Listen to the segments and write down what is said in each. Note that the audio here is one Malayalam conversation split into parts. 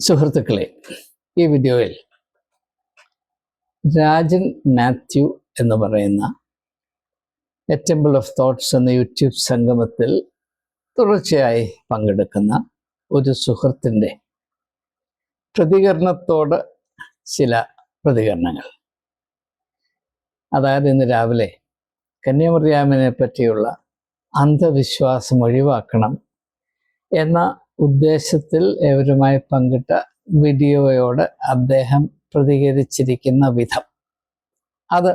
സുഹൃത്തുക്കളെ, ഈ വീഡിയോയിൽ രാജൻ മാത്യു എന്ന് പറയുന്ന എ ടെമ്പിൾ ഓഫ് തോട്ട്സ് എന്ന യൂട്യൂബ് സംഗമത്തിൽ തുടർച്ചയായി പങ്കെടുക്കുന്ന ഒരു സുഹൃത്തിൻ്റെ പ്രതികരണത്തോട് ചില പ്രതികരണങ്ങൾ. അതായത് ഇന്ന് രാവിലെ കന്യാമറിയാമിനെ പറ്റിയുള്ള അന്ധവിശ്വാസം ഒഴിവാക്കണം എന്ന ഉദ്ദേശത്തിൽ ഏവരുമായി പങ്കിട്ട വീഡിയോയോട് അദ്ദേഹം പ്രതികരിച്ചിരിക്കുന്ന വിധം അത്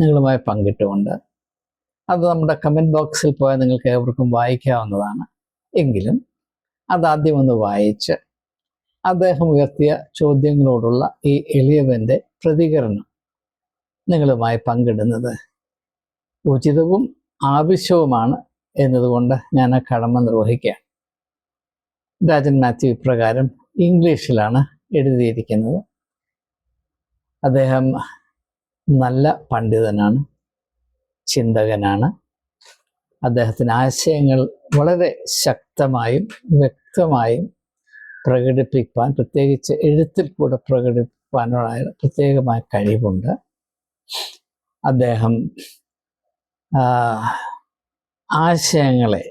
നിങ്ങളുമായി പങ്കിട്ടുകൊണ്ട് അത് നമ്മുടെ കമൻറ്റ് ബോക്സിൽ പോയാൽ നിങ്ങൾക്ക് ഏവർക്കും വായിക്കാവുന്നതാണ്. എങ്കിലും അതാദ്യം ഒന്ന് വായിച്ച് അദ്ദേഹം ഉയർത്തിയ ചോദ്യങ്ങളോടുള്ള ഈ എളിയവൻ്റെ പ്രതികരണം നിങ്ങളുമായി പങ്കിടുന്നത് ഉചിതവും ആവശ്യവുമാണ് എന്നതുകൊണ്ട് ഞാൻ ആ കടമ നിർവഹിക്കുകയാണ്. രാജൻ മാത്യു ഇപ്രകാരം ഇംഗ്ലീഷിലാണ് എഴുതിയിരിക്കുന്നത്. അദ്ദേഹം നല്ല പണ്ഡിതനാണ്, ചിന്തകനാണ്. അദ്ദേഹത്തിന് ആശയങ്ങൾ വളരെ ശക്തമായും വ്യക്തമായും പ്രകടിപ്പിക്കാൻ, പ്രത്യേകിച്ച് എഴുത്തിൽ കൂടെ പ്രകടിപ്പിക്കാനുള്ള പ്രത്യേകമായ കഴിവുണ്ട്. അദ്ദേഹം ആശയങ്ങളെ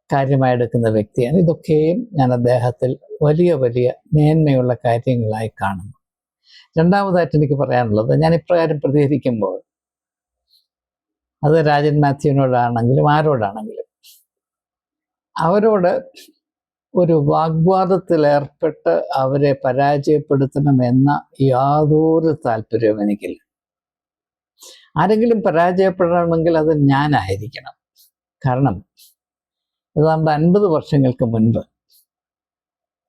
കാര്യമായി എടുക്കുന്ന വ്യക്തിയാണ്. ഇതൊക്കെയും ഞാൻ അദ്ദേഹത്തിൽ വലിയ വലിയ മേന്മയുള്ള കാര്യങ്ങളായി കാണുന്നു. രണ്ടാമതായിട്ട് എനിക്ക് പറയാനുള്ളത്, ഞാൻ ഇപ്രകാരം പ്രതികരിക്കുമ്പോൾ അത് രാജൻ മാത്യുവിനോടാണെങ്കിലും ആരോടാണെങ്കിലും അവരോട് ഒരു വാഗ്വാദത്തിലേർപ്പെട്ട് അവരെ പരാജയപ്പെടുത്തണമെന്ന യാതൊരു താല്പര്യവും എനിക്കില്ല. ആരെങ്കിലും പരാജയപ്പെടണമെങ്കിൽ അത് ഞാനായിരിക്കണം. കാരണം ഏതാണ്ട് 50 വർഷങ്ങൾക്ക് മുൻപ്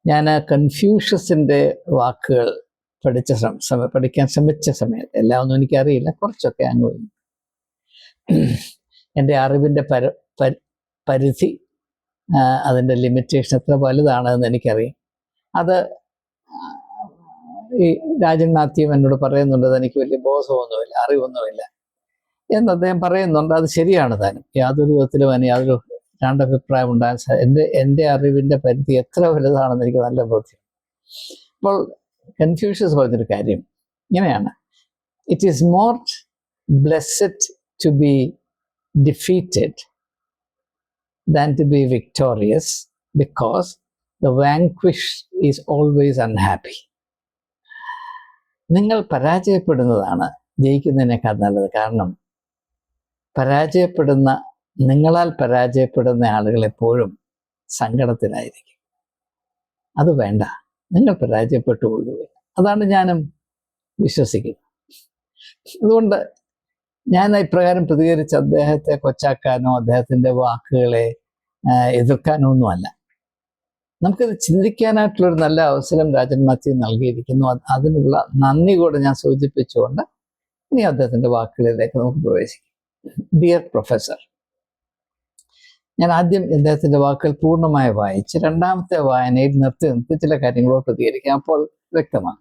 ഞാൻ കൺഫ്യൂഷ്യസിൻ്റെ വാക്കുകൾ പഠിക്കാൻ ശ്രമിച്ച സമയത്ത്, എല്ലാം ഒന്നും എനിക്കറിയില്ല, കുറച്ചൊക്കെ അങ്ങ് എൻ്റെ അറിവിൻ്റെ പരിധി, അതിൻ്റെ ലിമിറ്റേഷൻ എത്ര വലുതാണെന്ന് എനിക്കറിയാം. അത് ഈ രാജൻ മാത്യു എന്നോട് പറയുന്നുണ്ട്, എനിക്ക് വലിയ ബോധമൊന്നുമില്ല, അറിവൊന്നുമില്ല എന്ന് അദ്ദേഹം പറയുന്നുണ്ട്. അത് ശരിയാണ് താനും. യാതൊരു വിധത്തിലും അതിന് യാതൊരു രണ്ടഭിപ്രായം ഉണ്ടാകാൻ എൻ്റെ അറിവിൻ്റെ പരിധി എത്ര വലുതാണെന്ന് എനിക്ക് നല്ല ബോധ്യം. അപ്പോൾ കൺഫ്യൂഷ്യസ് പറഞ്ഞൊരു കാര്യം ഇങ്ങനെയാണ്: it is more blessed to be defeated than to be victorious, because the vanquished is always unhappy. നിങ്ങൾ പരാജയപ്പെടുന്നതാണ് ജയിക്കുന്നതിനേക്കാൾ നല്ലത്. കാരണം നിങ്ങളാൽ പരാജയപ്പെടുന്ന ആളുകൾ എപ്പോഴും സങ്കടത്തിലായിരിക്കും. അത് വേണ്ട, നിങ്ങൾ പരാജയപ്പെട്ടു പോവുകയില്ല. അതാണ് ഞാനും വിശ്വസിക്കുന്നത്. അതുകൊണ്ട് ഞാൻ ഇപ്രകാരം പ്രതികരിച്ച് അദ്ദേഹത്തെ കൊച്ചാക്കാനോ അദ്ദേഹത്തിൻ്റെ വാക്കുകളെ എതിർക്കാനോ ഒന്നുമല്ല. നമുക്കിത് ചിന്തിക്കാനായിട്ടുള്ളൊരു നല്ല അവസരം രാജൻ മാത്യു നൽകിയിരിക്കുന്നു. അതിനുള്ള നന്ദി കൂടെ ഞാൻ സൂചിപ്പിച്ചുകൊണ്ട് ഇനി അദ്ദേഹത്തിൻ്റെ വാക്കുകളിലേക്ക് നമുക്ക് പ്രവേശിക്കാം. ഡിയർ പ്രൊഫസർ, ഞാൻ ആദ്യം അദ്ദേഹത്തിൻ്റെ വാക്കുകൾ പൂർണ്ണമായി വായിച്ച് രണ്ടാമത്തെ വായനയിൽ നിർത്തി ചില കാര്യങ്ങളോട് പ്രതികരിക്കാം. അപ്പോൾ വ്യക്തമാണ്.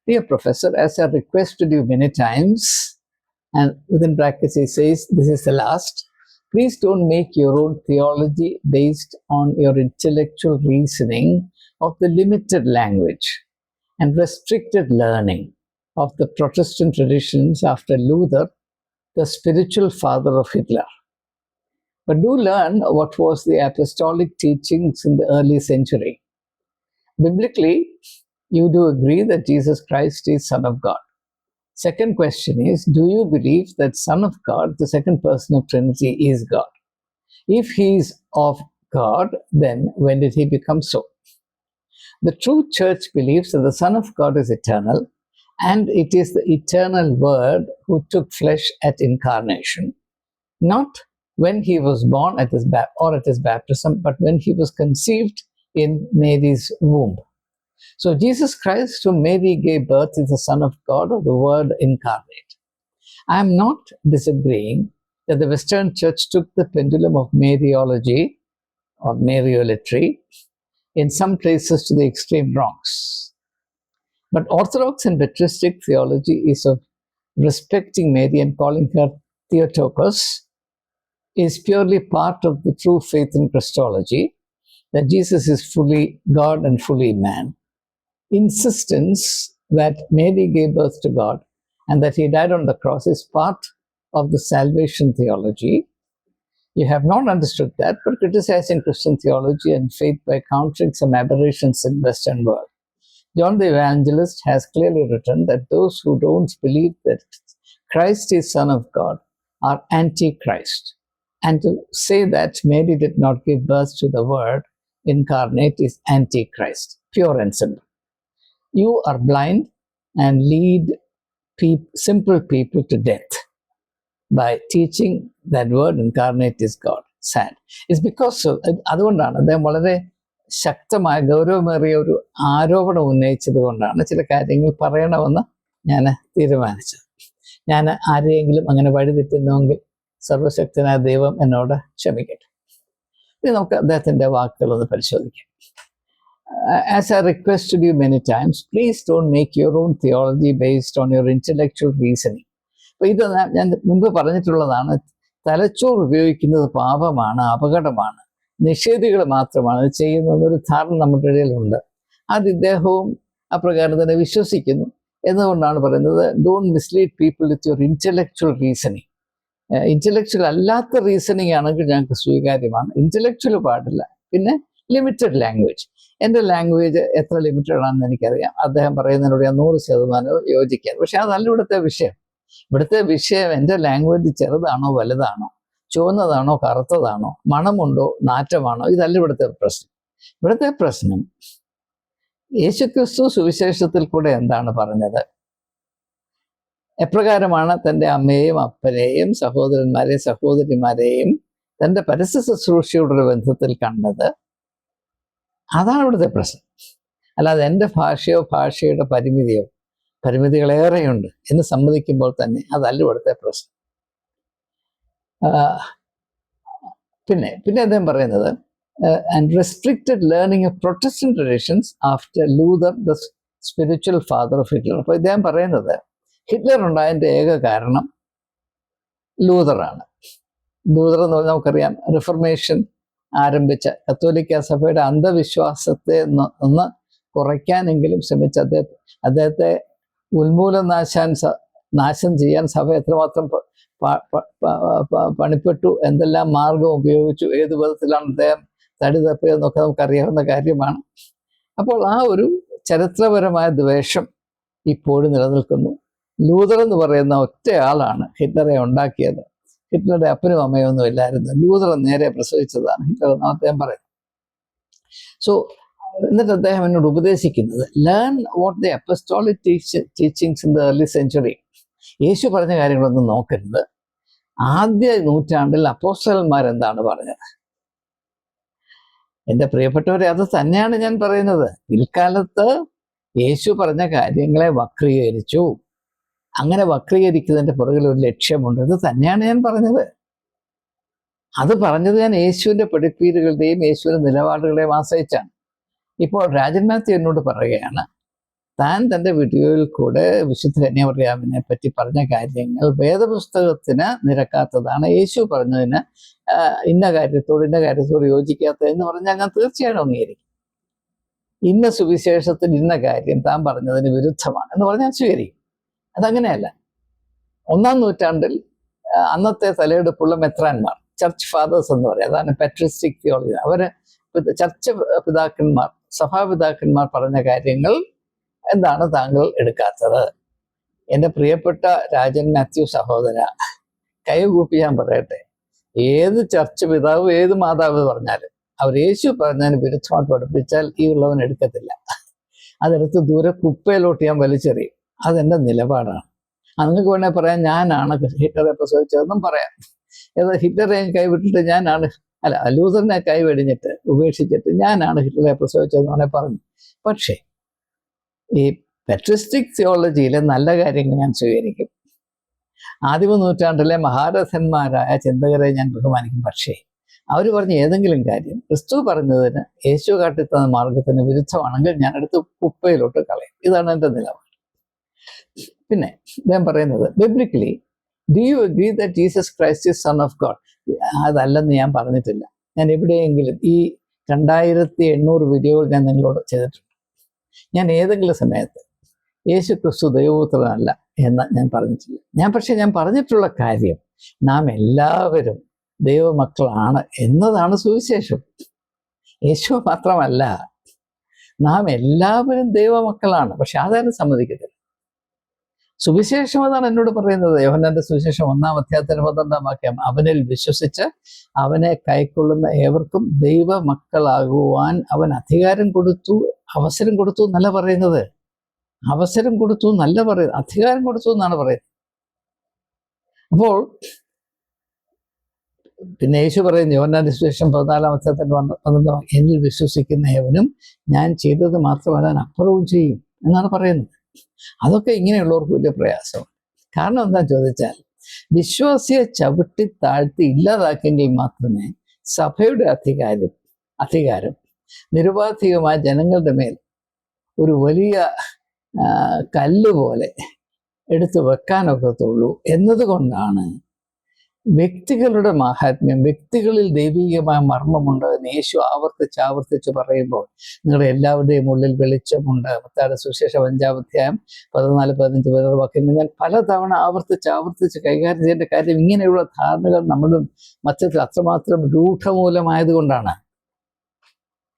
Dear Professor, as I requested you many times, and within brackets he says, this is the last, please don't make your own theology based on your intellectual reasoning of the limited language and restricted learning of the Protestant traditions after Luther, the spiritual father of Hitler. But do learn what was the apostolic teachings in the early century. Biblically, you do agree that Jesus Christ is Son of God. Second question is, do you believe that Son of God, the second person of Trinity, is God? If he is of God, then when did he become so? The true church believes that the Son of God is eternal, and it is the eternal Word who took flesh at incarnation, not when he was born at his baptism, but when he was conceived in Mary's womb. So Jesus Christ, whom Mary gave birth, is the Son of God, or the Word incarnate. I am not disagreeing that the Western Church took the pendulum of Mariology or Mariolatry in some places to the extreme wrongs. But Orthodox and patristic theology is of respecting Mary and calling her Theotokos is purely part of the true faith in Christology, that Jesus is fully God and fully man. Insistence that Mary gave birth to God and that he died on the cross is part of the salvation theology. You have not understood that, but criticizing Christian theology and faith by countering some aberrations in Western world. John the Evangelist has clearly written that those who don't believe that Christ is Son of God are anti-Christ. And to say that Mary did not give birth to the Word incarnate is anti-Christ, pure and simple. You are blind and lead simple people to death by teaching that Word incarnate is God. Sad. It's because അതുകൊണ്ടാണ് അദ്ദേഹം വളരെ ശക്തമായ ഗൗരവമേറിയ ഒരു ആരോപണം ഉന്നയിച്ചത് കൊണ്ടാണ് ചില കാര്യങ്ങൾ പറയണമെന്ന് ഞാൻ തീരുമാനിച്ചത്. ഞാൻ ആരെയെങ്കിലും അങ്ങനെ വഴിതെറ്റുന്നുവെങ്കിൽ സർവശക്തനായ ദൈവം എന്നോട് ക്ഷമിക്കട്ടെ. ഇനി നമുക്ക് അദ്ദേഹത്തിൻ്റെ വാക്കുകളൊന്ന് പരിശോധിക്കാം. As I requested you many times, please don't make your own theology based on your intellectual reasoning. അപ്പോൾ ഇത് ഞാൻ മുൻപ് പറഞ്ഞിട്ടുള്ളതാണ്. തലച്ചോർ ഉപയോഗിക്കുന്നത് പാപമാണ്, അപകടമാണ്, നിഷേധികൾ മാത്രമാണ് ഇത് ചെയ്യുന്നതെന്നൊരു ധാരണ നമ്മുടെ ഇടയിലുണ്ട്. അത് ഇദ്ദേഹവും അപ്രകാരം തന്നെ വിശ്വസിക്കുന്നു എന്നുകൊണ്ടാണ് പറയുന്നത്, don't mislead people with your intellectual reasoning. Intellectual അല്ലാത്ത റീസണിങ് ആണെങ്കിൽ ഞങ്ങൾക്ക് സ്വീകാര്യമാണ്, ഇൻ്റലക്ച്വൽ പാടില്ല. പിന്നെ ലിമിറ്റഡ് ലാംഗ്വേജ്. എൻ്റെ ലാംഗ്വേജ് എത്ര ലിമിറ്റഡ് ആണെന്ന് എനിക്കറിയാം. അദ്ദേഹം പറയുന്നതിനോട് ഞാൻ 100% യോജിക്കാൻ. പക്ഷെ അതല്ല ഇവിടുത്തെ വിഷയം. ഇവിടുത്തെ വിഷയം എൻ്റെ ലാംഗ്വേജ് ചെറുതാണോ വലുതാണോ, ചുവന്നതാണോ കറുത്തതാണോ, മണമുണ്ടോ നാറ്റമാണോ, ഇതല്ല ഇവിടുത്തെ പ്രശ്നം. ഇവിടുത്തെ പ്രശ്നം യേശുക്രിസ്തു സുവിശേഷത്തിൽ കൂടെ എന്താണ് പറഞ്ഞത്, എപ്രകാരമാണ് തൻ്റെ അമ്മയെയും അപ്പനെയും സഹോദരന്മാരെയും സഹോദരിമാരെയും തൻ്റെ പരസ്യ ശുശ്രൂഷയുടെ ബന്ധത്തിൽ കണ്ടത്, അതാണ് ഇവിടുത്തെ പ്രശ്നം. അല്ലാതെ എൻ്റെ ഭാഷയോ ഭാഷയുടെ പരിമിതികളേറെയുണ്ട് എന്ന് സമ്മതിക്കുമ്പോൾ തന്നെ അതല്ല ഇവിടുത്തെ പ്രശ്നം. പിന്നെ അദ്ദേഹം പറയുന്നത് and restricted learning of Protestant traditions after Luther the spiritual father of Hitler. അപ്പോൾ ഇദ്ദേഹം പറയുന്നത് ഹിറ്റ്ലർ ഉണ്ടായതിൻ്റെ ഏക കാരണം ലൂതറാണ്. ലൂതർ എന്ന് പറഞ്ഞാൽ നമുക്കറിയാം റിഫർമേഷൻ ആരംഭിച്ച കത്തോലിക്ക സഭയുടെ അന്ധവിശ്വാസത്തെ ഒന്ന് കുറയ്ക്കാനെങ്കിലും ശ്രമിച്ച അദ്ദേഹത്തെ നാശം ചെയ്യാൻ സഭ എത്രമാത്രം പണിപ്പെട്ടു, എന്തെല്ലാം മാർഗം ഉപയോഗിച്ചു, ഏത് വിധത്തിലാണ് അദ്ദേഹം തടി തപ്പിയതെന്നൊക്കെ നമുക്കറിയാവുന്ന കാര്യമാണ്. അപ്പോൾ ആ ഒരു ചരിത്രപരമായ ദ്വേഷം ഇപ്പോഴും നിലനിൽക്കുന്നു. ലൂതർ എന്ന് പറയുന്ന ഒറ്റയാളാണ് ഹിറ്റ്ലറെ ഉണ്ടാക്കിയത്. ഹിറ്റ്ലറുടെ അപ്പനും അമ്മയും ഒന്നും ഇല്ലായിരുന്നു. ലൂതർ നേരെ പ്രസവിച്ചതാണ് ഹിറ്റ്ലർ എന്ന് അദ്ദേഹം പറയുന്നത്. സോ എന്നിട്ട് അദ്ദേഹം എന്നോട് ഉപദേശിക്കുന്നത്, learn what the apostolic teachings in the early century. യേശു പറഞ്ഞ കാര്യങ്ങളൊന്നും നോക്കരുത്, ആദ്യ നൂറ്റാണ്ടിൽ അപ്പോസ്തലന്മാരെന്താണ് പറഞ്ഞത്. എൻ്റെ പ്രിയപ്പെട്ടവരെ, അത് തന്നെയാണ് ഞാൻ പറയുന്നത്. പിൽക്കാലത്ത് യേശു പറഞ്ഞ കാര്യങ്ങളെ വക്രീകരിച്ചു. അങ്ങനെ വക്രീകരിക്കുന്നതിൻ്റെ പുറകിൽ ഒരു ലക്ഷ്യമുണ്ട്. ഇത് തന്നെയാണ് ഞാൻ പറഞ്ഞത്. അത് പറഞ്ഞത് ഞാൻ യേശുവിൻ്റെ പഠിപ്പീരുകളുടെയും യേശുവിൻ്റെ നിലപാടുകളെയും ആശ്രയിച്ചാണ്. ഇപ്പോൾ രാജൻ മാത്യു എന്നോട് പറയുകയാണ്, താൻ തൻ്റെ വീഡിയോയിൽ കൂടെ വിശുദ്ധ കന്യാമറിയാമിനെ പറ്റി പറഞ്ഞ കാര്യങ്ങൾ വേദപുസ്തകത്തിന് നിരക്കാത്തതാണ്, യേശു പറഞ്ഞതിന് ഇന്ന കാര്യത്തോട് യോജിക്കാത്തതെന്ന് പറഞ്ഞാൽ ഞാൻ തീർച്ചയായും അംഗീകരിക്കും. ഇന്ന സുവിശേഷത്തിൽ ഇന്ന കാര്യം താൻ പറഞ്ഞതിന് വിരുദ്ധമാണ് എന്ന് പറഞ്ഞാൽ സ്വീകരിക്കും. അതങ്ങനെയല്ല. 1-ാം നൂറ്റാണ്ടിൽ അന്നത്തെ തലയെടുപ്പുള്ള മെത്രാന്മാർ, ചർച്ച് ഫാദേഴ്സ് എന്ന് പറയും, അതാണ് പാട്രിസ്റ്റിക് തിയോളജി. അവര് ചർച്ച് പിതാക്കന്മാർ, സഭാപിതാക്കന്മാർ പറഞ്ഞ കാര്യങ്ങൾ എന്താണ് താങ്കൾ എടുക്കാത്തത്? എൻ്റെ പ്രിയപ്പെട്ട രാജൻ മാത്യു സഹോദര, കൈകൂപ്പി ഞാൻ പറയട്ടെ, ഏത് ചർച്ച് പിതാവ് ഏത് മാതാവ് പറഞ്ഞാലും അവർ യേശു പറഞ്ഞതിന് വിരുദ്ധമായിട്ട് പഠിപ്പിച്ചാൽ ഈ ഉള്ളവൻ എടുക്കത്തില്ല. അതെടുത്ത് ദൂരെ കുപ്പയിലോട്ട് ഞാൻ വലിച്ചെറിയും. അതെൻ്റെ നിലപാടാണ്. നിങ്ങൾക്ക് വേണമെങ്കിൽ പറയാം, ഞാനാണ് ഹിറ്റ്ലറെ പ്രസവിച്ചതെന്നും പറയാം. ഏതാ ഹിറ്റ്ലറെ കൈവിട്ടിട്ട് ഞാനാണ്, ലൂതറിനെ കൈവെടിഞ്ഞിട്ട് ഉപേക്ഷിച്ചിട്ട് ഞാനാണ് ഹിറ്റ്ലറെ പ്രസവിച്ചതെന്ന് വേണമെങ്കിൽ പറഞ്ഞു. പക്ഷേ ഈ പാട്രിസ്റ്റിക് തിയോളജിയിലെ നല്ല കാര്യങ്ങൾ ഞാൻ സ്വീകരിക്കും. ആദിമ നൂറ്റാണ്ടിലെ മഹാരഥന്മാരായ ചിന്തകരെ ഞാൻ ബഹുമാനിക്കും. പക്ഷേ അവർ പറഞ്ഞ ഏതെങ്കിലും കാര്യം ക്രിസ്തു പറഞ്ഞതിന്, യേശു കാട്ടിത്തന്ന മാർഗത്തിന് വിരുദ്ധമാണെങ്കിൽ ഞാൻ എടുത്ത് കുപ്പയിലോട്ട് കളയും. ഇതാണ് എൻ്റെ നിലപാട്. പിന്നെ ഞാൻ പറയുന്നത്, biblically do you agree that Jesus Christ is son of God? അതല്ലെന്ന് ഞാൻ പറഞ്ഞിട്ടില്ല. ഞാൻ എവിടെയെങ്കിലും ഈ 2800 വീഡിയോകൾ ഞാൻ നിങ്ങളോട് ചെയ്തിട്ടുണ്ട്. ഞാൻ ഏതെങ്കിലും സമയത്ത് യേശു ക്രിസ്തു ദൈവപുത്രനല്ല എന്ന് ഞാൻ പറഞ്ഞിട്ടില്ല. പക്ഷേ ഞാൻ പറഞ്ഞിട്ടുള്ള കാര്യം നാം എല്ലാവരും ദൈവമക്കളാണ് എന്നതാണ് സുവിശേഷം. യേശു മാത്രമല്ല, നാം എല്ലാവരും ദൈവമക്കളാണ്. പക്ഷെ അതാരും സമ്മതിക്കത്തില്ല. സുവിശേഷം അതാണ് എന്നോട് പറയുന്നത്. യോഹന്നാന്റെ സുവിശേഷം 1-ാം അധ്യായത്തിന് 12-ാം വാക്യം, അവനിൽ വിശ്വസിച്ച് അവനെ കൈക്കൊള്ളുന്ന ഏവർക്കും ദൈവമക്കളാകുവാൻ അവൻ അധികാരം കൊടുത്തു, അവസരം കൊടുത്തു എന്നല്ല പറയുന്നത്. അവസരം കൊടുത്തു എന്നല്ല പറയുന്നത്, അധികാരം കൊടുത്തു എന്നാണ് പറയുന്നത്. അപ്പോൾ പിന്നെ യേശു പറയുന്നു യോഹന്നാന്റെ സുവിശേഷം 14-ാം അധ്യായത്തിന് 12-ാം വാക്യം, എന്നിൽ വിശ്വസിക്കുന്ന ഏവനും ഞാൻ ചെയ്തത് മാത്രമല്ല അപ്പുറവും ചെയ്യും എന്നാണ് പറയുന്നത്. അതൊക്കെ ഇങ്ങനെയുള്ളവർക്ക് വലിയ പ്രയാസമാണ്. കാരണം എന്താണെന്ന് ചോദിച്ചാൽ, വിശ്വാസിയെ ചവിട്ടി താഴ്ത്തി ഇല്ലാതാക്കിയെങ്കിൽ മാത്രമേ സഭയുടെ അധികാരം നിരുപാധികമായ ജനങ്ങളുടെ മേൽ ഒരു വലിയ കല്ല് പോലെ എടുത്തു വെക്കാനൊക്കത്തുള്ളൂ എന്നതുകൊണ്ടാണ് വ്യക്തികളുടെ മാഹാത്മ്യം, വ്യക്തികളിൽ ദൈവീകമായ മർമ്മമുണ്ട് എന്ന് യേശു ആവർത്തിച്ച് പറയുമ്പോൾ, നിങ്ങളുടെ എല്ലാവരുടെയും ഉള്ളിൽ വെളിച്ചമുണ്ട്. മത്തായിയുടെ സുവിശേഷം 5-ാം അധ്യായം 14, 15, 16 വാക്യങ്ങൾ ഞാൻ പലതവണ ആവർത്തിച്ച് കൈകാര്യം ചെയ്യേണ്ട കാര്യം, ഇങ്ങനെയുള്ള ധാരണകൾ നമ്മുടെ മധ്യത്തിൽ അത്രമാത്രം രൂഢമൂലമായതുകൊണ്ടാണ്.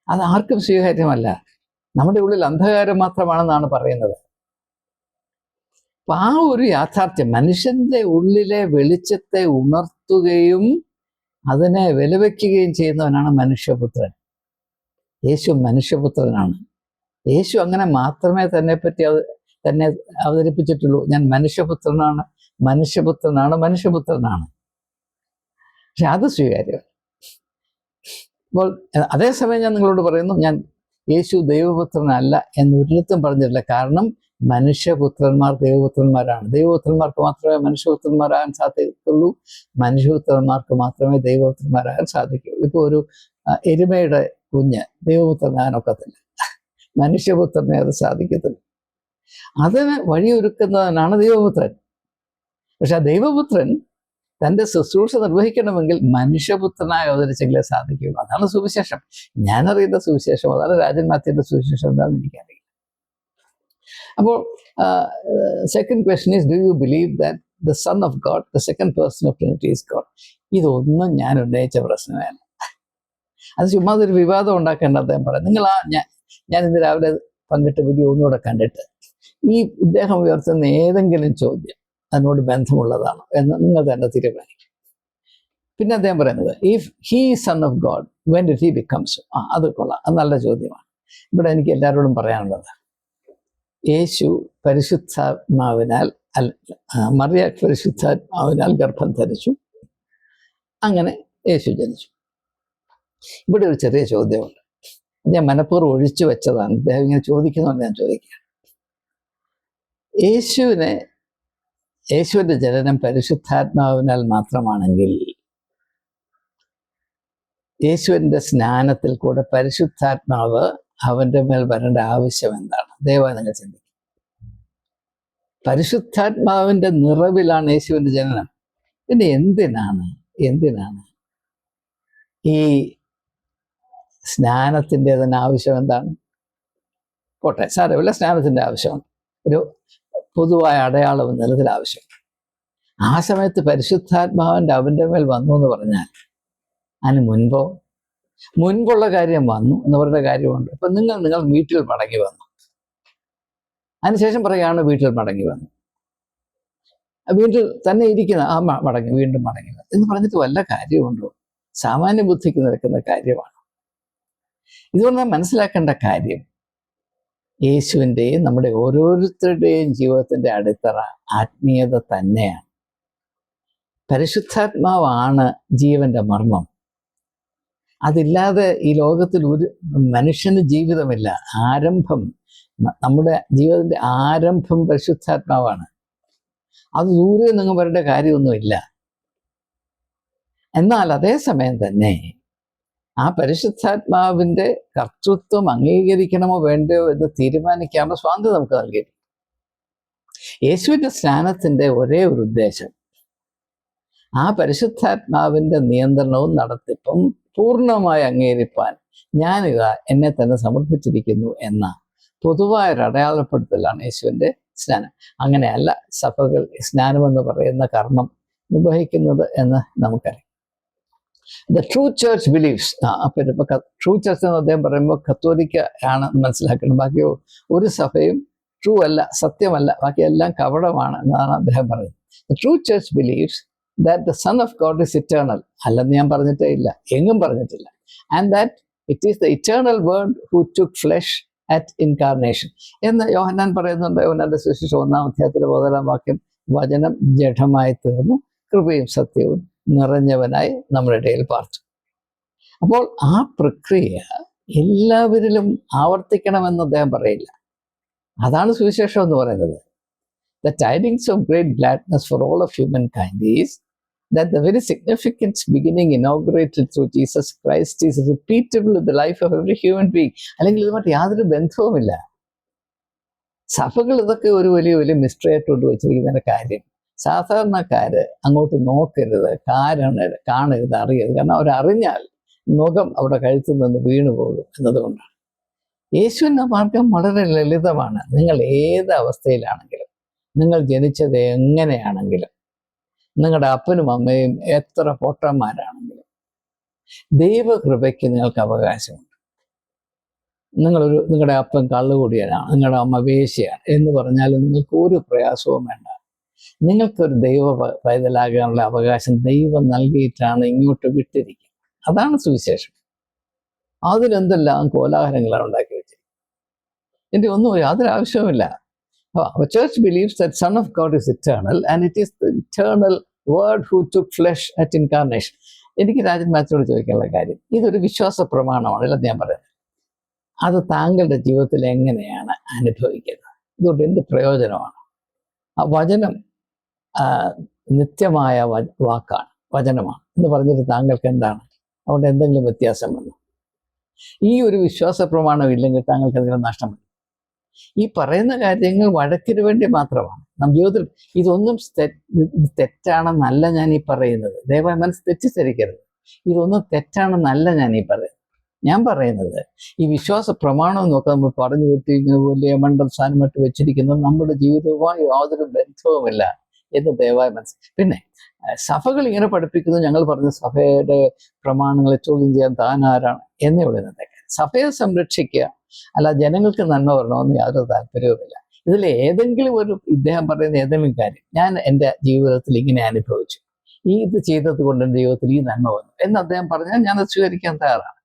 അത് ആർക്കും സ്വീകാര്യമല്ല. നമ്മുടെ ഉള്ളിൽ അന്ധകാരം മാത്രമാണെന്നാണ് പറയുന്നത്. അപ്പൊ ആ ഒരു യാഥാർത്ഥ്യം, മനുഷ്യന്റെ ഉള്ളിലെ വെളിച്ചത്തെ ഉണർത്തുകയും അതിനെ വിലവെക്കുകയും ചെയ്യുന്നവനാണ് മനുഷ്യപുത്രൻ. യേശു മനുഷ്യപുത്രനാണ്. യേശു അങ്ങനെ മാത്രമേ തന്നെ അവതരിപ്പിച്ചിട്ടുള്ളൂ. ഞാൻ മനുഷ്യപുത്രനാണ്. പക്ഷെ അത് സ്വീകാര്യമല്ല. അപ്പോൾ അതേസമയം ഞാൻ നിങ്ങളോട് പറയുന്നു, ഞാൻ യേശു ദൈവപുത്രനല്ല എന്ന് ഒരിടത്തും പറഞ്ഞിട്ടില്ല. കാരണം മനുഷ്യപുത്രന്മാർ ദൈവപുത്രന്മാരാണ്. ദൈവപുത്രന്മാർക്ക് മാത്രമേ മനുഷ്യപുത്രന്മാരാകാൻ സാധിക്കത്തുള്ളൂ. മനുഷ്യപുത്രന്മാർക്ക് മാത്രമേ ദൈവപുത്രന്മാരാകാൻ സാധിക്കുള്ളൂ. ഇപ്പോൾ ഒരു എരുമയുടെ കുഞ്ഞ് ദൈവപുത്രനാകാനൊക്കത്തില്ല. മനുഷ്യപുത്രനെ അത് സാധിക്കത്തില്ല. അതിന് വഴിയൊരുക്കുന്നതിനാണ് ദൈവപുത്രൻ. പക്ഷെ ആ ദൈവപുത്രൻ തൻ്റെ ശുശ്രൂഷ നിർവഹിക്കണമെങ്കിൽ മനുഷ്യപുത്രനായി അവതരിച്ചെങ്കിലേ സാധിക്കുള്ളൂ. അതാണ് സുവിശേഷം. ഞാനറിയുന്ന സുവിശേഷം അതാണ്. രാജൻ മാത്യുവിൻ്റെ സുവിശേഷം എന്താണെന്ന് എനിക്കറിയില്ല. അപ്പോൾ second question is, do you believe that the son of God, the second person of Trinity is God? ഇതൊന്നും ഞാൻ ഉന്നയിച്ച പ്രശ്നമല്ല. അത് ചുമ്മാ ഒരു വിവാദം ഉണ്ടാക്കേണ്ട അദ്ദേഹം പറയാം. ഞാൻ ഇന്ന് രാവിലെ പങ്കിട്ട വീഡിയോ ഒന്നുകൂടെ കണ്ടിട്ട്, ഈ ഇദ്ദേഹം ഉയർത്തുന്ന ഏതെങ്കിലും ചോദ്യം അതിനോട് ബന്ധമുള്ളതാണ് എന്ന് നിങ്ങൾ തന്നെ തീരുമാനിക്കും. പിന്നെ അദ്ദേഹം പറയുന്നത്, if he sun of God, when did he becomes? അത് കൊള്ളാം, അത് നല്ല ചോദ്യമാണ്. ഇവിടെ എനിക്ക് എല്ലാവരോടും പറയാനുള്ളത്, യേശു പരിശുദ്ധാത്മാവിനാൽ മറിയ പരിശുദ്ധാത്മാവിനാൽ ഗർഭം ധരിച്ചു. അങ്ങനെ യേശു ജനിച്ചു. ഇവിടെ ഒരു ചെറിയ ചോദ്യമുണ്ട്. ഞാൻ മനഃപൂർവ്വം ഒഴിച്ചു വെച്ചതാണ്. അദ്ദേഹം ഇങ്ങനെ ചോദിക്കുന്നതുകൊണ്ട് ഞാൻ ചോദിക്കുകയാണ്. യേശുവിൻ്റെ ജനനം പരിശുദ്ധാത്മാവിനാൽ മാത്രമാണെങ്കിൽ യേശുവിൻ്റെ സ്നാനത്തിൽ കൂടെ പരിശുദ്ധാത്മാവ് അവൻ്റെ മേൽ വരേണ്ട ആവശ്യം എന്താണ്? ദയവായി നിങ്ങൾ ചിന്തിക്കും. പരിശുദ്ധാത്മാവിൻ്റെ നിറവിലാണ് യേശുവിൻ്റെ ജനനം. പിന്നെ എന്തിനാണ് ഈ സ്നാനത്തിൻ്റെ തന്നെ ആവശ്യം എന്താണ്? പോട്ടെ, സാരമില്ല, സ്നാനത്തിൻ്റെ ആവശ്യമാണ്. ഒരു പൊതുവായ അടയാളം നിലത്തിൽ ആവശ്യം. ആ സമയത്ത് പരിശുദ്ധാത്മാവിൻ്റെ അവൻ്റെ മേൽ വന്നു എന്ന് പറഞ്ഞാൽ അതിന് മുൻപുള്ള കാര്യം വന്നു എന്ന് പറയുന്ന കാര്യമുണ്ട്. ഇപ്പം നിങ്ങൾ വീട്ടിൽ മടങ്ങി വന്നു, അതിനുശേഷം പറയുകയാണ് വീട്ടിൽ മടങ്ങി വന്നു, വീട്ടിൽ തന്നെ ഇരിക്കുന്ന വീണ്ടും മടങ്ങി വന്നു എന്ന് പറഞ്ഞിട്ട് വല്ല കാര്യമുണ്ടോ? സാമാന്യ ബുദ്ധിക്ക് നിൽക്കുന്ന കാര്യമാണ്. ഇതുകൊണ്ട് നാം മനസ്സിലാക്കേണ്ട കാര്യം, യേശുവിൻ്റെയും നമ്മുടെ ഓരോരുത്തരുടെയും ജീവിതത്തിൻ്റെ അടിത്തറ ആത്മീയത തന്നെയാണ്. പരിശുദ്ധാത്മാവാണ് ജീവന്റെ മർമ്മം. അതില്ലാതെ ഈ ലോകത്തിൽ ഒരു മനുഷ്യന് ജീവിതമില്ല. നമ്മുടെ ജീവിതത്തിൻ്റെ ആരംഭം പരിശുദ്ധാത്മാവാണ്. അത് ദൂരെ നിങ്ങൾ വരേണ്ട കാര്യമൊന്നുമില്ല. എന്നാൽ അതേസമയം തന്നെ ആ പരിശുദ്ധാത്മാവിൻ്റെ കർത്തൃത്വം അംഗീകരിക്കണമോ വേണ്ടയോ എന്ന് തീരുമാനിക്കാനുള്ള സ്വാതന്ത്ര്യം നമുക്ക് നൽകി. യേശുവിൻ്റെ സ്നാനത്തിൻ്റെ ഒരേ ഒരു ഉദ്ദേശം ആ പരിശുദ്ധാത്മാവിൻ്റെ നിയന്ത്രണവും നടത്തിപ്പും പൂർണ്ണമായി അംഗീകരിപ്പാൻ ഞാനിത എന്നെ തന്നെ സമർപ്പിച്ചിരിക്കുന്നു എന്ന പൊതുവായ ഒരു അടയാളപ്പെടുത്തലാണ് യേശുവിൻ്റെ സ്നാനം. അങ്ങനെയല്ല സഭകൾ സ്നാനമെന്ന് പറയുന്ന കർമ്മം നിർവഹിക്കുന്നത് എന്ന് നമുക്കറിയാം. The true church believes. അപ്പം ഇപ്പൊ ട്രൂ ചർച്ച് എന്ന് അദ്ദേഹം പറയുമ്പോൾ കത്തോലിക്ക ആണ് മനസ്സിലാക്കണം. ബാക്കി ഒരു സഭയും ട്രൂ അല്ല, സത്യമല്ല, ബാക്കിയെല്ലാം കപടമാണ് എന്നാണ് അദ്ദേഹം പറയുന്നത്. The true church believes that the son of God is eternal. അല്ലെന്ന് ഞാൻ പറഞ്ഞിട്ടേ ഇല്ല, എങ്ങും പറഞ്ഞിട്ടില്ല. And that it is the eternal word who took flesh at incarnation എന്ന് യോഹന്നാൻ പറയുന്നുണ്ട്. യോഹന്നാന്റെ സുവിശേഷം 1-ാം അധ്യായത്തിലെ 11-ാം വാക്യം, വചനം ജഡമായി തീർന്നു, കൃപയും സത്യവും നിറഞ്ഞവനായി നമ്മുടെ ഇടയിൽ പാർത്തു. അപ്പോൾ ആ പ്രക്രിയ എല്ലാവരിലും ആവർത്തിക്കണമെന്ന് അദ്ദേഹം പറയില്ല. അതാണ് സുവിശേഷം എന്ന് പറയുന്നത്. The tidings of great gladness for all of humankind is that the very significant beginning inaugurated through Jesus Christ is repeatable in the life of every human being. അല്ലെങ്കിൽ ഇതുമായിട്ട് യാതൊരു ബന്ധവുമില്ല. സഭകൾ ഇതൊക്കെ ഒരു വലിയ വലിയ മിസ്റ്ററി ആയിട്ട് വെച്ചിരിക്കുന്നതിൻ്റെ കാര്യം സാധാരണക്കാര് അങ്ങോട്ട് നോക്കരുത്, കാണരുത്, അറിയരുത്. കാരണം അവരറിഞ്ഞാൽ മുഖം അവിടെ കഴുത്തിൽ നിന്ന് വീണു പോകും എന്നതുകൊണ്ടാണ്. യേശുവിൻ്റെ മാർഗം വളരെ ലളിതമാണ്. നിങ്ങൾ ഏത് അവസ്ഥയിലാണെങ്കിലും, നിങ്ങൾ ജനിച്ചത് എങ്ങനെയാണെങ്കിലും, നിങ്ങളുടെ അപ്പനും അമ്മയും എത്ര പൊട്ടന്മാരാണെങ്കിലും, ദൈവകൃപയ്ക്ക് നിങ്ങൾക്ക് അവകാശമുണ്ട്. നിങ്ങളുടെ അപ്പൻ കള്ളുകൂടിയനാണ്, നിങ്ങളുടെ അമ്മ വേശ്യയാണ് എന്ന് പറഞ്ഞാൽ നിങ്ങൾക്ക് ഒരു പ്രയാസവും വേണ്ട. നിങ്ങൾക്കൊരു ദൈവ പൈതലാകാനുള്ള അവകാശം ദൈവം നൽകിയിട്ടാണ് ഇങ്ങോട്ട് വിട്ടിരിക്കുന്നത്. അതാണ് സുവിശേഷം. അതിലെന്തെല്ലാം കോലാഹലങ്ങളാണ് ഉണ്ടാക്കി വെച്ചിരിക്കുന്നത്. എൻ്റെ ഒന്നും യാതൊരു ആവശ്യവുമില്ല. Our church believes that Son of God is eternal and it is the eternal Word who took flesh at incarnation. എനിക്ക് രാജൻ മാത്യുവോട് ചോദിക്കാനുള്ള കാര്യം, ഇതൊരു വിശ്വാസ പ്രമാണമാണ് അല്ലെന്ന് ഞാൻ പറയുന്നത്. അത് താങ്കളുടെ ജീവിതത്തിൽ എങ്ങനെയാണ് അനുഭവിക്കുന്നത്? ഇതുകൊണ്ട് എന്ത് പ്രയോജനമാണ്? ആ വചനം നിത്യമായ വാക്കാണ്, വചനമാണ് എന്ന് പറഞ്ഞിട്ട് താങ്കൾക്ക് എന്താണ് അതുകൊണ്ട് എന്തെങ്കിലും വ്യത്യാസം വന്നു? ഈ ഒരു വിശ്വാസ പ്രമാണം ഇല്ലെങ്കിൽ താങ്കൾക്ക് എന്തെങ്കിലും നഷ്ടം. ഈ പറയുന്ന കാര്യങ്ങൾ വഴക്കിന് വേണ്ടി മാത്രമാണ്. നമ്മുടെ ജീവിതത്തിൽ ഇതൊന്നും തെറ്റാണെന്നല്ല ഞാൻ ഈ പറയുന്നത്. ദയവായി മനസ്സ് തെറ്റിദ്ധരിക്കരുത്. ഇതൊന്നും തെറ്റാണെന്നല്ല ഞാൻ ഈ പറയുന്നത്. ഞാൻ പറയുന്നത് ഈ വിശ്വാസ പ്രമാണം നോക്കാൻ നമ്മൾ പറഞ്ഞു വെച്ചിരിക്കുന്നത് വലിയ മണ്ഡൽ സ്ഥാനമായിട്ട് വെച്ചിരിക്കുന്നത് നമ്മുടെ ജീവിതവുമായി യാതൊരു ബന്ധവുമില്ല എന്ന് ദയവായി മനസ്സിലാക്കി. പിന്നെ സഭകൾ ഇങ്ങനെ പഠിപ്പിക്കുന്നു, ഞങ്ങൾ പറഞ്ഞ സഭയുടെ പ്രമാണങ്ങളെ ചോദ്യം ചെയ്യാൻ താൻ ആരാണ് എന്നേ ഉള്ളതിനകത്ത്. സഭയെ സംരക്ഷിക്കുക, അല്ല ജനങ്ങൾക്ക് നന്മ വരണമെന്ന് യാതൊരു താല്പര്യവുമില്ല. ഇതിൽ ഏതെങ്കിലും ഒരു ഇദ്ദേഹം പറയുന്ന ഏതെങ്കിലും കാര്യം ഞാൻ എൻ്റെ ജീവിതത്തിൽ ഇങ്ങനെ അനുഭവിച്ചു, ഇത് ചെയ്തത് കൊണ്ട് എൻ്റെ ജീവിതത്തിൽ ഈ നന്മ വന്നു എന്ന് അദ്ദേഹം പറഞ്ഞാൽ ഞാൻ അത് സ്വീകരിക്കാൻ തയ്യാറാണ്.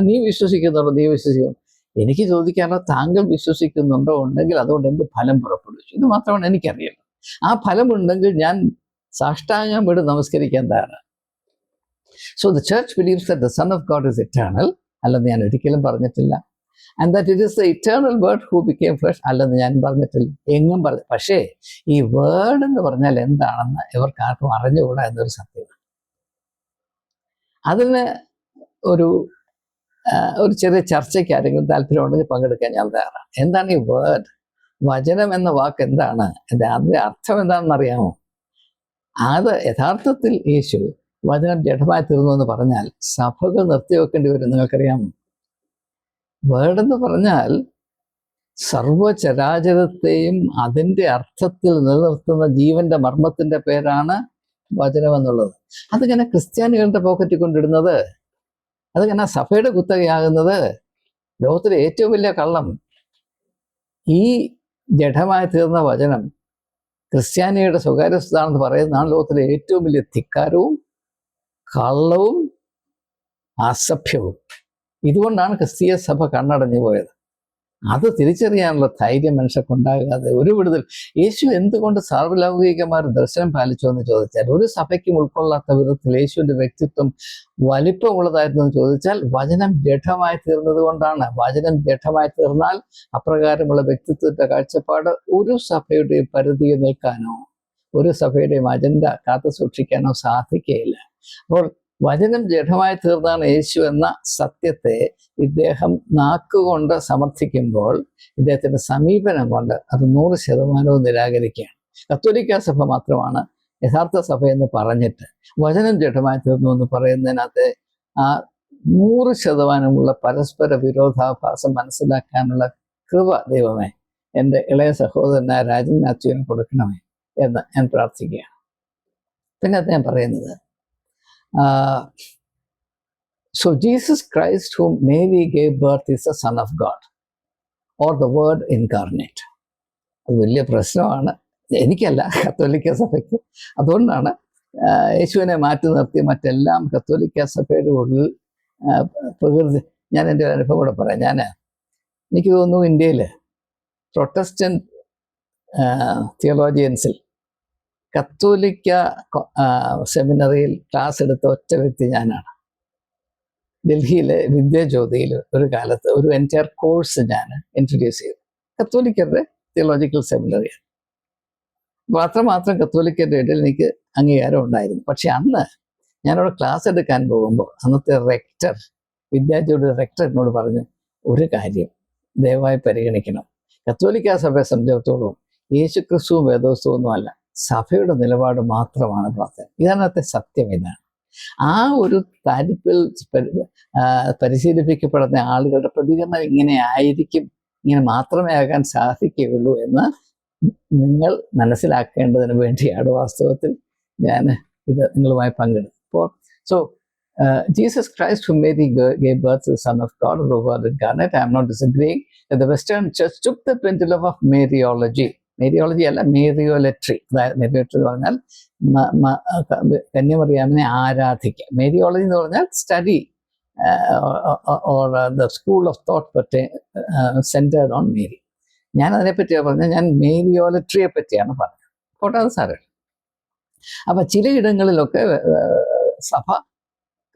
നീ വിശ്വസിക്കുന്നുണ്ടോ? നീ വിശ്വസിക്കുന്നു. എനിക്ക് ചോദിക്കാനോ താങ്കൾ വിശ്വസിക്കുന്നുണ്ടോ? ഉണ്ടെങ്കിൽ അതുകൊണ്ട് എന്ത് ഫലം പുറപ്പെടുവിച്ചു? ഇത് മാത്രമാണ് എനിക്കറിയുള്ളൂ. ആ ഫലമുണ്ടെങ്കിൽ ഞാൻ സാഷ്ടാംഗം വീട് നമസ്കരിക്കാൻ തയ്യാറാണ്. So the church believes that the son of God is eternal അല്ലെന്ന് ഞാൻ ഒരിക്കലും പറഞ്ഞിട്ടില്ല. And that it is the eternal word who became flesh അല്ലെന്ന് ഞാൻ പറഞ്ഞിട്ടില്ല, എങ്ങും പറഞ്ഞു. പക്ഷേ ഈ വേർഡ് എന്ന് പറഞ്ഞാൽ എന്താണെന്ന് ഇവർക്ക് ആർക്കും അറിഞ്ഞുകൂടാ എന്നൊരു സത്യമാണ്. അതിന് ഒരു ചെറിയ ചർച്ചയ്ക്ക് ആരെങ്കിലും താല്പര്യമുണ്ടെങ്കിൽ പങ്കെടുക്കാൻ ഞാൻ തയ്യാറാണ്. എന്താണ് ഈ വേർഡ്? വചനം എന്ന വാക്ക് എന്താണ്? അതിൻ്റെ അർത്ഥം എന്താണെന്ന് അറിയാമോ? അത് യഥാർത്ഥത്തിൽ യേശു വചനം ജഡമായി തീർന്നു എന്ന് പറഞ്ഞാൽ സഭകൾ നിർത്തിവെക്കേണ്ടി വരും. നിങ്ങൾക്കറിയാമോ? വേർഡ് എന്ന് പറഞ്ഞാൽ സർവചരാചരത്തെയും അതിൻ്റെ അർത്ഥത്തിൽ നിലനിർത്തുന്ന ജീവന്റെ മർമ്മത്തിന്റെ പേരാണ് വചനം എന്നുള്ളത്. അതിങ്ങനെ ക്രിസ്ത്യാനികളുടെ പോക്കറ്റിൽ കൊണ്ടിടുന്നത്, അതിങ്ങനെ സഭയുടെ കുത്തകയാകുന്നത് ലോകത്തിലെ ഏറ്റവും വലിയ കള്ളം. ഈ ജഡമായി തീർന്ന വചനം ക്രിസ്ത്യാനിയുടെ സ്വകാര്യസ്ഥതാണെന്ന് പറയുന്നതാണ് ലോകത്തിലെ ഏറ്റവും വലിയ ധിക്കാരവും കള്ളവും അസഭ്യവും. ഇതുകൊണ്ടാണ് ക്രിസ്തീയ സഭ കണ്ണടഞ്ഞു പോയത്. അത് തിരിച്ചറിയാനുള്ള ധൈര്യം മനുഷ്യർക്കുണ്ടാകാതെ ഒരു വിടുതൽ. യേശു എന്തുകൊണ്ട് സാർവലൗകികമാർ ദർശനം പാലിച്ചു എന്ന് ചോദിച്ചാൽ, ഒരു സഭയ്ക്കും ഉൾക്കൊള്ളാത്ത വിധത്തിൽ യേശുവിൻ്റെ വ്യക്തിത്വം വലിപ്പമുള്ളതായിരുന്നു എന്ന് ചോദിച്ചാൽ വചനം ജഡമായി തീർന്നത് കൊണ്ടാണ്. വചനം ജഡമായി തീർന്നാൽ അപ്രകാരമുള്ള വ്യക്തിത്വത്തിന്റെ കാഴ്ചപ്പാട് ഒരു സഭയുടെയും പരിധിയിൽ നിൽക്കാനോ ഒരു സഭയുടെയും അജണ്ട കാത്തു സൂക്ഷിക്കാനോ സാധിക്കുകയില്ല. അപ്പോൾ വചനം ജഡമായി തീർന്നാണ് യേശു എന്ന സത്യത്തെ ഇദ്ദേഹം നാക്കുകൊണ്ട് സമർത്ഥിക്കുമ്പോൾ ഇദ്ദേഹത്തിന്റെ സമീപനം കൊണ്ട് അത് 100% നിരാകരിക്കുകയാണ്. കത്തോലിക്ക സഭ മാത്രമാണ് യഥാർത്ഥ സഭ എന്ന് പറഞ്ഞിട്ട് വചനം ജഡമായി തീർന്നു എന്ന് പറയുന്നതിനകത്ത് ആ 100% പരസ്പര വിരോധാഭാസം മനസ്സിലാക്കാനുള്ള കൃപ ദൈവമേ എൻ്റെ ഇളയ സഹോദരനായ രാജൻ മാത്യുവിന് കൊടുക്കണമേ എന്ന് ഞാൻ പ്രാർത്ഥിക്കുകയാണ്. പിന്നെ അദ്ദേഹം പറയുന്നത്, so Jesus Christ whom Mary gave birth is the Son of God or the Word incarnate. അത് വലിയ പ്രശ്നമാണ്, എനിക്കല്ല, കത്തോലിക്ക സഭയ്ക്ക്. അതുകൊണ്ടാണ് യേശുവിനെ മാറ്റി നിർത്തി മറ്റെല്ലാം കത്തോലിക്ക സഭയുടെ ഉള്ളിൽ പ്രകൃതി. ഞാൻ എൻ്റെ ഒരു അനുഭവം കൂടെ പറയാം. എനിക്ക് തോന്നുന്നു ഇന്ത്യയിൽ പ്രൊട്ടസ്റ്റന്റ് തിയോളജിയൻസിൽ കത്തോലിക്ക സെമിനറിയിൽ ക്ലാസ് എടുത്ത ഒറ്റ വ്യക്തി ഞാനാണ്. ഡൽഹിയിലെ വിദ്യാജ്യോതിയിൽ ഒരു കാലത്ത് ഒരു എൻറ്റയർ കോഴ്സ് ഞാൻ ഇൻട്രൊഡ്യൂസ് ചെയ്തു. കത്തോലിക്കരുടെ തിയോളജിക്കൽ സെമിനറിയാണ്. മാത്രം കത്തോലിക്കരുടെ ഇടയിൽ എനിക്ക് അംഗീകാരം ഉണ്ടായിരുന്നു. പക്ഷെ അന്ന് ഞാനവിടെ ക്ലാസ് എടുക്കാൻ പോകുമ്പോൾ അന്നത്തെ റെക്ടർ, വിദ്യാജ്യോതിയുടെ റെക്ടർ എന്നോട് പറഞ്ഞു, ഒരു കാര്യം ദയവായി പരിഗണിക്കണം. കത്തോലിക്ക സഭയെ സംബന്ധിച്ചിടത്തോളം യേശുക്രിസ്തുവും വേദോസ്തവും ഒന്നും അല്ല, സഭയുടെ നിലപാട് മാത്രമാണ് പ്രാർത്ഥന. ഇതാണത്തെ സത്യം. ഇതാണ് ആ ഒരു താരിപ്പിൽ പരിശീലിപ്പിക്കപ്പെടുന്ന ആളുകളുടെ പ്രതികരണം ഇങ്ങനെ ആയിരിക്കും, ഇങ്ങനെ മാത്രമേ ആകാൻ സാധിക്കുകയുള്ളൂ എന്ന് നിങ്ങൾ മനസ്സിലാക്കേണ്ടതിന് വേണ്ടിയാണ് വാസ്തവത്തിൽ ഞാൻ ഇത് നിങ്ങളുമായി പങ്കിടുന്നത്. അപ്പോൾ Jesus Christ whom Mary gave birth to the Son of God, the Word incarnate. I am not disagreeing that the Western Church took the pendulum of Mariology. Mariology അല്ല, Mariolatry. Mariolatry എന്ന് പറഞ്ഞാൽ കന്യമറിയാമിനെ ആരാധിക്കുക. Mariology എന്ന് പറഞ്ഞാൽ study or the school of thought centered on Mary. ഞാൻ അതിനെപ്പറ്റിയാണ് പറഞ്ഞത്. ഞാൻ Mariolatryയെ പറ്റിയാണ് പറഞ്ഞത്. കോട്ടാതെ സാറേ. അപ്പം ചിലയിടങ്ങളിലൊക്കെ സഭ,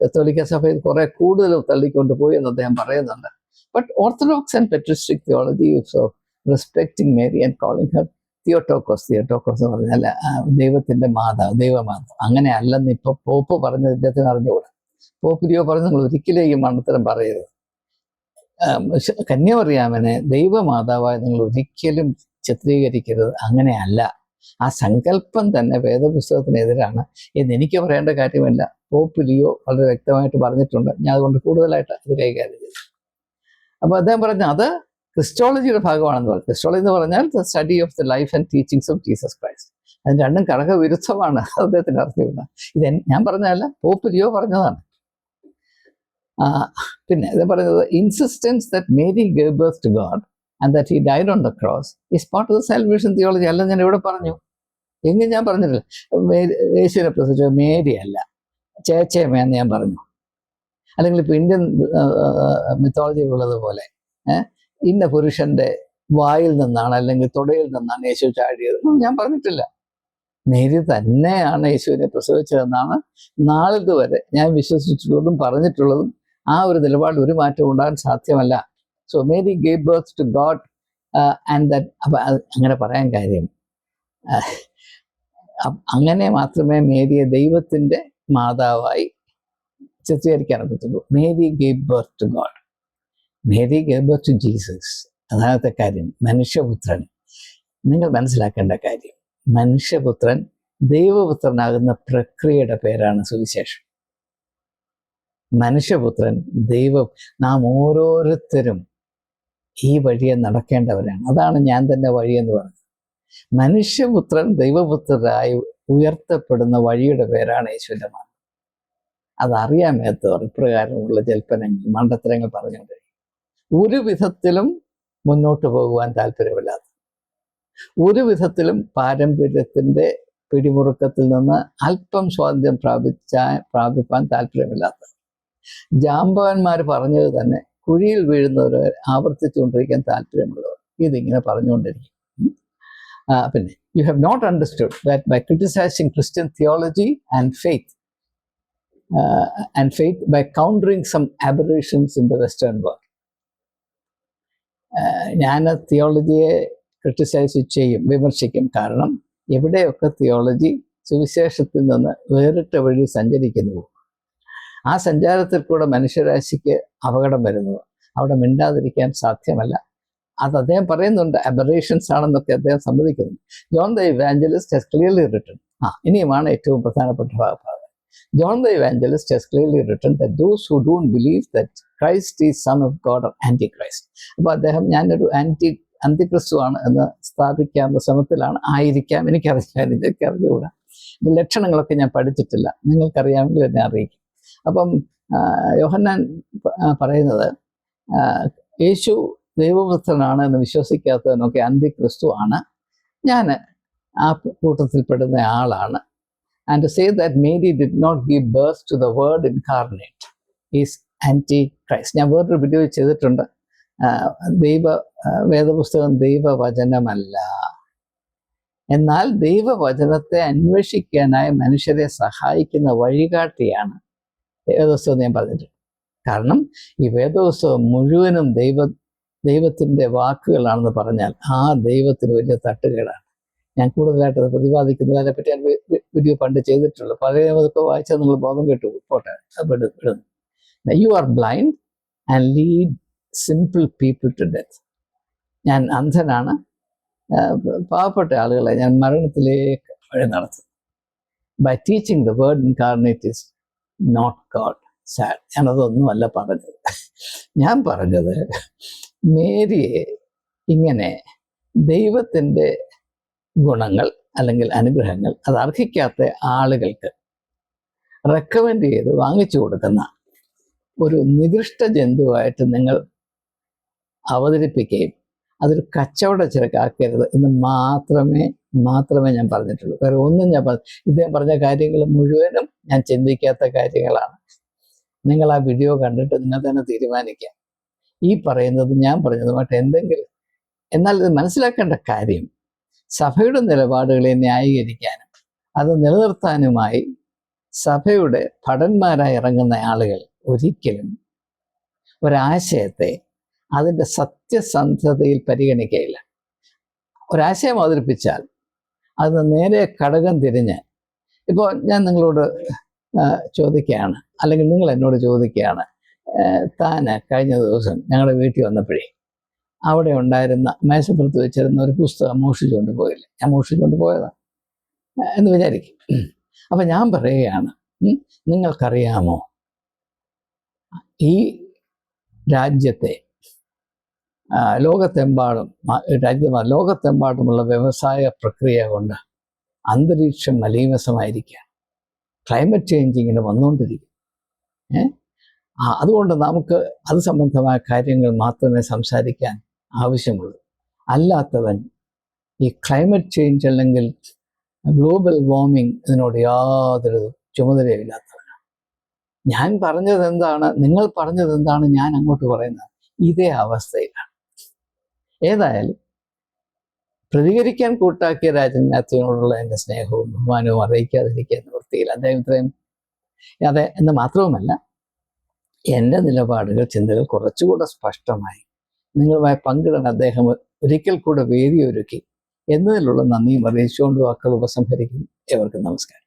കത്തോലിക്ക സഭയിൽ കുറെ കൂടുതൽ തള്ളിക്കൊണ്ടുപോയി എന്ന് അദ്ദേഹം പറയുന്നുണ്ട്. But orthodox and patristic theology of respecting Mary and calling her Theotokos എന്ന് പറഞ്ഞാൽ ദൈവത്തിൻ്റെ മാതാവ്, ദൈവമാതാവ്, അങ്ങനെ അല്ലെന്ന് ഇപ്പോൾ പോപ്പ് പറഞ്ഞത് ഇദ്ദേഹത്തിന് അറിഞ്ഞുകൂടാ. പോപ്പ് ലിയോ പറഞ്ഞു, നിങ്ങൾ ഒരിക്കലും ഈ മണ്ടത്തരം പറയരുത്. കന്യമറിയാമനെ ദൈവമാതാവായി നിങ്ങൾ ഒരിക്കലും ചിത്രീകരിക്കരുത്, അങ്ങനെയല്ല. ആ സങ്കല്പം തന്നെ വേദപുസ്തകത്തിനെതിരാണ് എന്ന് എനിക്ക് പറയേണ്ട കാര്യമല്ല. പോപ്പ് ലിയോ വളരെ വ്യക്തമായിട്ട് പറഞ്ഞിട്ടുണ്ട്. ഞാൻ അതുകൊണ്ട് കൂടുതലായിട്ട് അത് കൈകാര്യം ചെയ്തു. അപ്പോൾ അദ്ദേഹം പറഞ്ഞു അത് ക്രിസ്റ്റോളജിയുടെ ഭാഗമാണെന്ന് പറഞ്ഞു. ക്രിസ്റ്റോളജി എന്ന് പറഞ്ഞാൽ the study of the life and teachings of Jesus Christ. അതിന് രണ്ടും കടകവിരുദ്ധമാണ്, അദ്ദേഹത്തിന് അറിഞ്ഞുകൂടാ. ഇത് ഞാൻ പറഞ്ഞതല്ല, പോപ്പ് ലിയോ പറഞ്ഞതാണ്. പിന്നെ ഇത് പറയുന്നത് insistence that Mary gave birth to God and that he died on the cross is part of the salvation theology. അല്ല, ഞാൻ ഇവിടെ പറഞ്ഞു, എങ്കിലും ഞാൻ പറഞ്ഞിട്ടില്ല യേശുവിനെ പ്രസവിച്ച മേരി അല്ല, ചേച്ചേമ്മയെന്ന് ഞാൻ പറഞ്ഞു. അല്ലെങ്കിൽ ഇപ്പം ഇന്ത്യൻ മിത്തോളജി ഉള്ളതുപോലെ ഇന്ന പുരുഷന്റെ വായിൽ നിന്നാണ് അല്ലെങ്കിൽ തുടയിൽ നിന്നാണ് യേശു ചാടിയത് ഞാൻ പറഞ്ഞിട്ടില്ല. മേരി തന്നെയാണ് യേശുവിനെ പ്രസവിച്ചതെന്നാണ് നാളിതുവരെ ഞാൻ വിശ്വസിച്ചിട്ടുള്ളതും പറഞ്ഞിട്ടുള്ളതും. ആ ഒരു നിലപാട് ഒരു മാറ്റം ഉണ്ടാകാൻ സാധ്യമല്ല. So Mary gave birth to God and that. അപ്പം അങ്ങനെ പറയാൻ കാര്യം, അങ്ങനെ മാത്രമേ മേരിയെ ദൈവത്തിൻ്റെ മാതാവായി ചിത്രീകരിക്കാൻ പറ്റുള്ളൂ. Mary gave birth to God, Mary gave birth to Jesus. അതാണത്തെ കാര്യം. മനുഷ്യപുത്രൻ, നിങ്ങൾ മനസ്സിലാക്കേണ്ട കാര്യം, മനുഷ്യപുത്രൻ ദൈവപുത്രനാകുന്ന പ്രക്രിയയുടെ പേരാണ് സുവിശേഷം. മനുഷ്യപുത്രൻ നാം ഓരോരുത്തരും ഈ വഴിയെ നടക്കേണ്ടവരാണ്. അതാണ് ഞാൻ തന്നെ വഴിയെന്ന് പറഞ്ഞത്. മനുഷ്യപുത്രൻ ദൈവപുത്രരായി ഉയർത്തപ്പെടുന്ന വഴിയുടെ പേരാണ് യേശുവിൻ്റെ മാർഗ്ഗം. അതറിയാൻ മേത്തവർ ഇപ്രകാരമുള്ള ജൽപ്പനങ്ങൾ, മണ്ടത്തരങ്ങൾ പറഞ്ഞുകൊണ്ട് ഒരു വിധത്തിലും മുന്നോട്ട് പോകുവാൻ താല്പര്യമില്ലാത്ത, ഒരു വിധത്തിലും പാരമ്പര്യത്തിൻ്റെ പിടിമുറുക്കത്തിൽ നിന്ന് അല്പം സ്വാതന്ത്ര്യം പ്രാപിപ്പാൻ താല്പര്യമില്ലാത്ത ജാമ്പവാന്മാർ പറഞ്ഞത് തന്നെ കുഴിയിൽ വീഴുന്നവരെ ആവർത്തിച്ചുകൊണ്ടിരിക്കാൻ താല്പര്യമുള്ളവർ ഇതിങ്ങനെ പറഞ്ഞുകൊണ്ടിരിക്കും. പിന്നെ you have not understood that by criticising Christian theology and faith by countering some aberrations in the western world. ഞാൻ തിയോളജിയെ ക്രിറ്റിസൈസ് ചെയ്യും, വിമർശിക്കും. കാരണം എവിടെയൊക്കെ തിയോളജി സുവിശേഷത്തിൽ നിന്ന് വേറിട്ട വഴി സഞ്ചരിക്കുന്നു, ആ സഞ്ചാരത്തിൽ കൂടെ മനുഷ്യരാശിക്ക് അപകടം വരുന്നു, അവിടെ മിണ്ടാതിരിക്കാൻ സാധ്യമല്ല. അത് അദ്ദേഹം പറയുന്നുണ്ട്, അബറേഷൻസ് ആണെന്നൊക്കെ അദ്ദേഹം സമ്മതിക്കുന്നു. John the evangelist has clearly written. ഇനിയുമാണ് ഏറ്റവും പ്രധാനപ്പെട്ട ഭാഗം. John the Evangelist has clearly written that those who don't believe that Christ is Son of God are Antichrist. അപ്പോൾ അദ്ദേഹം ഞാനൊരു അന്തിക്രിസ്തു ആണ് എന്ന് സ്ഥാപിക്കാനുള്ള ശ്രമത്തിലാണ്. ആയിരിക്കാം, എനിക്കറിഞ്ഞുകൂടാ. ലക്ഷണങ്ങളൊക്കെ ഞാൻ പഠിച്ചിട്ടില്ല, നിങ്ങൾക്കറിയാമെങ്കിൽ എന്നെ അറിയിക്കും. അപ്പം യോഹന്നാൻ പറയുന്നത് യേശു ദൈവപുത്രനാണ് എന്ന് വിശ്വസിക്കാത്തവനൊക്കെ അന്തിക്രിസ്തു ആണ്. ഞാൻ ആ കൂട്ടത്തിൽപ്പെടുന്ന ആളാണ്. And to say that Mary did not give birth to the word incarnate is antichrist. ഞാൻ വേറൊരു വീഡിയോ ചെയ്തിട്ടുണ്ട്. വേദപുസ്തകം ദൈവവചനമല്ല, എന്നാൽ ദൈവവചനത്തെ അന്വേഷിക്കാനായി മനുഷ്യരെ സഹായിക്കുന്ന വഴികാട്ടിയാണ് വേദപുസ്തകം ഞാൻ പറഞ്ഞിട്ടുണ്ട്. കാരണം ഈ വേദപുസ്തകം മുഴുവനും ദൈവത്തിൻ്റെ വാക്കുകളാണെന്ന് പറഞ്ഞാൽ ആ ദൈവത്തിന് വലിയ തട്ടുകേടാണ്. ഞാൻ കൂടുതലായിട്ട് അത് പ്രതിപാദിക്കുന്നില്ല, അതിനെപ്പറ്റി ഞാൻ വീഡിയോ പണ്ട് ചെയ്തിട്ടുള്ളൂ. പഴയ നിയമമൊക്കെ വായിച്ചാൽ നിങ്ങൾ ബോധം കേട്ടു പോട്ടെ. വിടുന്നു. You are blind and lead simple people to death. ഞാൻ അന്ധനാണ്, പാവപ്പെട്ട ആളുകളെ ഞാൻ മരണത്തിലേക്ക് വഴി നടത്തും. By teaching the word incarnate is not God. Sad. ഞാനതൊന്നുമല്ല പറഞ്ഞത്. ഞാൻ പറഞ്ഞത് മേരിയെ ഇങ്ങനെ ദൈവത്തിൻ്റെ ഗുണങ്ങൾ അല്ലെങ്കിൽ അനുഗ്രഹങ്ങൾ അത് അർഹിക്കാത്ത ആളുകൾക്ക് റെക്കമെൻഡ് ചെയ്ത് വാങ്ങിച്ചു കൊടുക്കുന്ന ഒരു നികൃഷ്ട ജന്തുവായിട്ട് നിങ്ങൾ അവതരിപ്പിക്കുകയും അതൊരു കച്ചവട ചരക്കാക്കരുത് എന്ന് മാത്രമേ ഞാൻ പറഞ്ഞിട്ടുള്ളൂ. വേറെ ഒന്നും ഇദ്ദേഹം പറഞ്ഞ കാര്യങ്ങൾ മുഴുവനും ഞാൻ ചിന്തിക്കാത്ത കാര്യങ്ങളാണ്. നിങ്ങൾ ആ വീഡിയോ കണ്ടിട്ട് നിങ്ങൾ തന്നെ തീരുമാനിക്കാം ഈ പറയുന്നത് ഞാൻ പറഞ്ഞതുമായിട്ട് എന്തെങ്കിലും. എന്നാൽ ഇത് മനസ്സിലാക്കേണ്ട കാര്യം, സഭയുടെ നിലപാടുകളെ ന്യായീകരിക്കാനും അത് നിലനിർത്താനുമായി സഭയുടെ ഭടന്മാരായി ഇറങ്ങുന്ന ആളുകൾ ഒരിക്കലും ഒരാശയത്തെ അതിൻ്റെ സത്യസന്ധതയിൽ പരിഗണിക്കുകയില്ല. ഒരാശയം അവതരിപ്പിച്ചാൽ അത് നേരെ ഘടകം തിരിഞ്ഞ്, ഇപ്പോൾ ഞാൻ നിങ്ങളോട് ചോദിക്കുകയാണ്, അല്ലെങ്കിൽ നിങ്ങൾ എന്നോട് ചോദിക്കുകയാണ്, താൻ കഴിഞ്ഞ ദിവസം ഞങ്ങളുടെ വീട്ടിൽ വന്നപ്പോഴേ അവിടെ ഉണ്ടായിരുന്ന മേശപ്പുറത്ത് വെച്ചിരുന്ന ഒരു പുസ്തകം മോഷിച്ചുകൊണ്ട് പോയില്ല. ഞാൻ മോഷിച്ചുകൊണ്ട് പോയതാണ് എന്ന് വിചാരിക്കും. അപ്പം ഞാൻ പറയുകയാണ്, നിങ്ങൾക്കറിയാമോ ഈ രാജ്യത്തെ ലോകത്തെമ്പാടുമുള്ള വ്യവസായ പ്രക്രിയ കൊണ്ട് അന്തരീക്ഷം മലീമസമായിരിക്കുകയാണ്. ക്ലൈമറ്റ് ചേഞ്ച് ഇങ്ങനെ വന്നുകൊണ്ടിരിക്കും. അതുകൊണ്ട് നമുക്ക് അത് സംബന്ധമായ കാര്യങ്ങൾ മാത്രമേ സംസാരിക്കാൻ ആവശ്യമുള്ളൂ. അല്ലാത്തവൻ ഈ ക്ലൈമറ്റ് ചേഞ്ച് അല്ലെങ്കിൽ ഗ്ലോബൽ വാർമിംഗ് ഇതിനോട് യാതൊരു ചുമതലയില്ലാത്തവനാണ്. ഞാൻ പറഞ്ഞത് എന്താണ്, നിങ്ങൾ പറഞ്ഞത് എന്താണ്, ഞാൻ അങ്ങോട്ട് പറയുന്നത് ഇതേ അവസ്ഥയിലാണ്. ഏതായാലും പ്രതികരിക്കാൻ കൂട്ടാക്കിയ രാജൻ മാത്യുവിനോടുള്ള എൻ്റെ സ്നേഹവും ബഹുമാനവും അറിയിക്കാതിരിക്കാൻ നിവൃത്തിയില്ല. അദ്ദേഹം ഇത്രയും അതെ എന്ന് മാത്രവുമല്ല, എൻ്റെ നിലപാടുകൾ, ചിന്തകൾ കുറച്ചുകൂടെ സ്പഷ്ടമായി നിങ്ങളുമായി പങ്കിടാൻ അദ്ദേഹം ഒരിക്കൽ കൂടെ വേദിയൊരുക്കി എന്നതിലുള്ള നന്ദിയും അറിയിച്ചുകൊണ്ട് വാക്കുകൾ ഉപസംഹരിക്കുന്നു. ഏവർക്കും നമസ്കാരം.